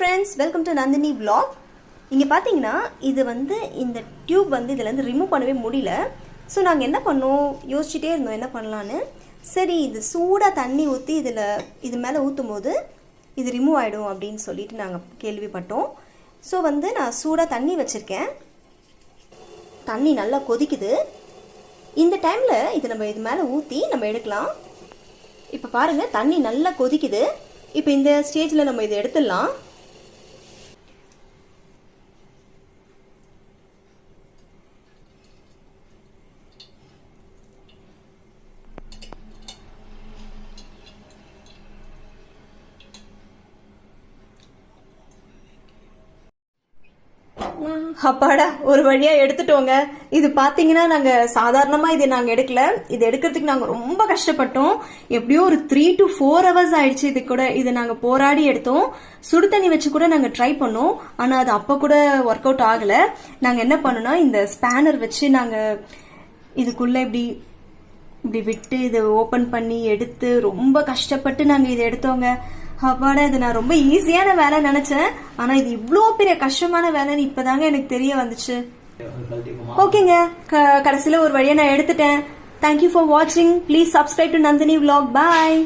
Friends, welcome to Nandini vlog. இங்கே பார்த்தீங்கன்னா இது வந்து இந்த டியூப் வந்து இதிலேருந்து ரிமூவ் பண்ணவே முடியல. ஸோ நாங்கள் என்ன பண்ணோம், யோசிச்சுட்டே இருந்தோம் என்ன பண்ணலான்னு. சரி, இது சூடாக தண்ணி ஊற்றி இது மேலே ஊற்றும் போது இது ரிமூவ் ஆகிடும் அப்படின்னு சொல்லிட்டு நாங்கள் கேள்விப்பட்டோம். ஸோ வந்து நான் சூடாக தண்ணி வச்சுருக்கேன். தண்ணி நல்லா கொதிக்குது. இந்த டைமில் இது மேலே ஊற்றி நம்ம எடுக்கலாம். இப்போ பாருங்கள், தண்ணி நல்லா கொதிக்குது. இப்போ இந்த ஸ்டேஜில் நம்ம இதை எடுத்துடலாம். அப்பாடா, ஒரு வழியா எடுத்துட்டோங்க. இது பாத்தீங்கன்னா நாங்க சாதாரணமா இது நாங்க எடுக்கல. இது எடுக்கிறதுக்கு நாங்க ரொம்ப கஷ்டப்பட்டோம். எப்படியோ ஒரு 3 to 4 hours ஆயிடுச்சு. இது நாங்க போராடி எடுத்தோம். சுடு தண்ணி வச்சு கூட நாங்க ட்ரை பண்ணோம். ஆனா அது அப்ப கூட ஒர்க் அவுட் ஆகல. நாங்க என்ன பண்ணோம்னா, இந்த ஸ்பேனர் வச்சு நாங்க இதுக்குள்ள இப்படி விட்டு இதை ஓபன் பண்ணி எடுத்து ரொம்ப கஷ்டப்பட்டு நாங்க இதை எடுத்தோங்க. அப்பாடா, இது நான் ரொம்ப ஈஸியான வேலை நினைச்சேன். ஆனா இது இவ்வளோ பெரிய கஷ்டமான வேலைன்னு இப்பதாங்க எனக்கு தெரிய வந்துச்சு. ஓகேங்க, கடைசியில ஒரு வழியா நான் எடுத்துட்டேன். தேங்க்யூ ஃபார் வாட்சிங். Please subscribe to Nandini vlog. Bye.